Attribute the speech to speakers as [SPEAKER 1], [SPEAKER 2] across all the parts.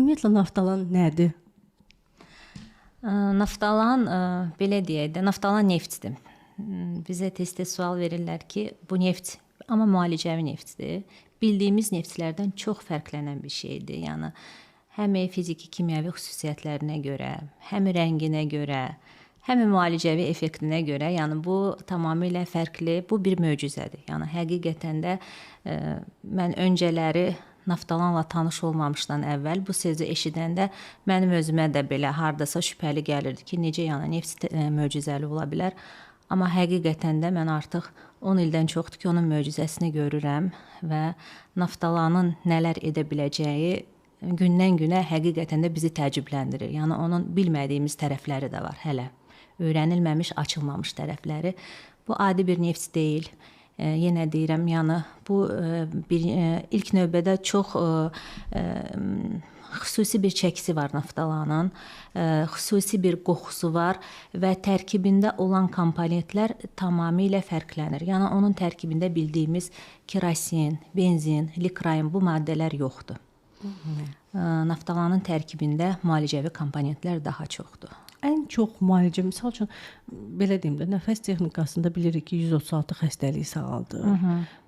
[SPEAKER 1] Ümumiyyətlə naftalan nədir?
[SPEAKER 2] Naftalan, belə deyək də, naftalan neftdir. Bizə tez-tez sual verirlər ki, bu neft, amma müalicəvi neftdir. Bildiyimiz neftlərdən çox fərqlənən bir şeydir. Yəni, həm fiziki, kimyəvi xüsusiyyətlərinə görə, həm rənginə görə, həm müalicəvi effektinə görə, yəni bu tamamilə fərqli, bu bir möcüzədir. Yəni, həqiqətən də mən öncələri naftalanla tanış olmamışdan əvvəl bu sözü eşidəndə mənim özümə də belə hardasa şübhəli gəlirdi ki, necə yəni neft möcüzəli ola bilər. Amma həqiqətən də mən artıq 10 ildən çoxdur ki, onun möcüzəsini görürəm və naftalanın nələr edə biləcəyi gündən-günə həqiqətən də bizi təəccübləndirir. Yəni onun bilmədiyimiz tərəfləri də var hələ. Öyrənilməmiş, açılmamış tərəfləri. Bu adi bir neft deyil. Yenə deyirəm, yəni bu ilk növbədə çox xüsusi bir çəkisi var naftalanın, xüsusi bir qoxusu var və tərkibində olan komponentlər tamamilə fərqlənir. Yəni onun tərkibində bildiyimiz kerosin, benzin, likrain bu maddələr yoxdur. Naftalanın tərkibində müalicəvi komponentlər daha çoxdur.
[SPEAKER 1] Ən çox müalicə, misal üçün, belə deyim də, nəfəs texnikasında bilirik ki, 136 xəstəliyi sağaldır.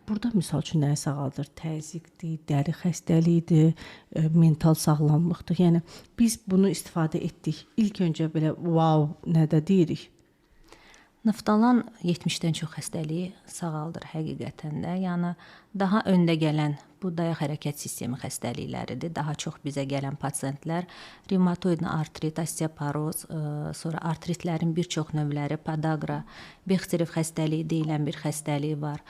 [SPEAKER 1] Burada misal üçün nəyi sağaldır? Təzyiqdir, dəri xəstəliyidir, mental sağlamlıqdır. Yəni, biz bunu istifadə etdik. İlk öncə belə, wow, nədə deyirik?
[SPEAKER 2] Naftalan 70-dən çox xəstəliyi sağaldır həqiqətən də. Yəni, daha öndə gələn bu dayaq hərəkət sistemi xəstəlikləridir. Daha çox bizə gələn pasiyentlər revmatoid artrit, osteoporoz, sonra artritlərin bir çox növləri, podagra, Bexterev xəstəliyi deyilən bir xəstəliyi var.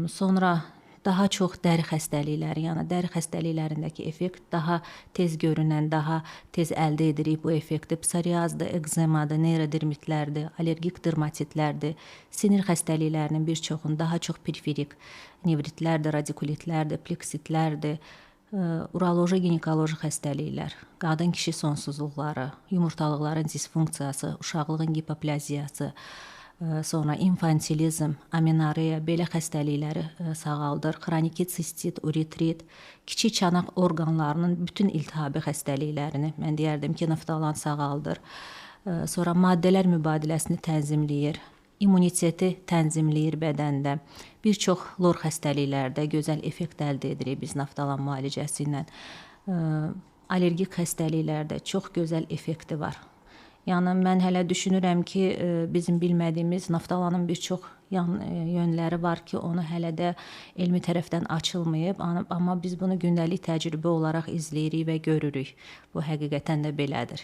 [SPEAKER 2] Sonra daha çox dəri xəstəlikləri, yəni dəri xəstəliklərindəki effekt daha tez görünən, daha tez əldə edirik bu effekti. Psoriazdır, ekzemadır, neyrodermitlərdir, allergik dermatitlərdir, sinir xəstəliklərinin bir çoxunu, daha çox periferik nevritlərdir, radikulitlərdir, pleksitlərdir, uroloji, ginekoloji xəstəliklər, qadın-kişi sonsuzluqları, yumurtalıqların disfunksiyası, uşaqlığın hipoplaziyası, sonra infantilizm, amenorreya, belə xəstəlikləri sağaldır. Xroniki sistit, uretrit, kiçik çanaq orqanlarının bütün iltihabi xəstəliklərini, mən deyərdim ki, naftalan sağaldır. Sonra maddələr mübadiləsini tənzimləyir, immuniteti tənzimləyir bədəndə. Bir çox lor xəstəliklərdə gözəl effekt əldə edirik biz naftalan müalicəsi ilə. Allergik xəstəliklərdə çox gözəl effekti var. Yəni, mən hələ düşünürəm ki, bizim bilmədiyimiz naftalanın bir çox yönləri var ki, onu hələ də elmi tərəfdən açılmayıb, amma biz bunu gündəlik təcrübə olaraq izləyirik və görürük. Bu həqiqətən də belədir.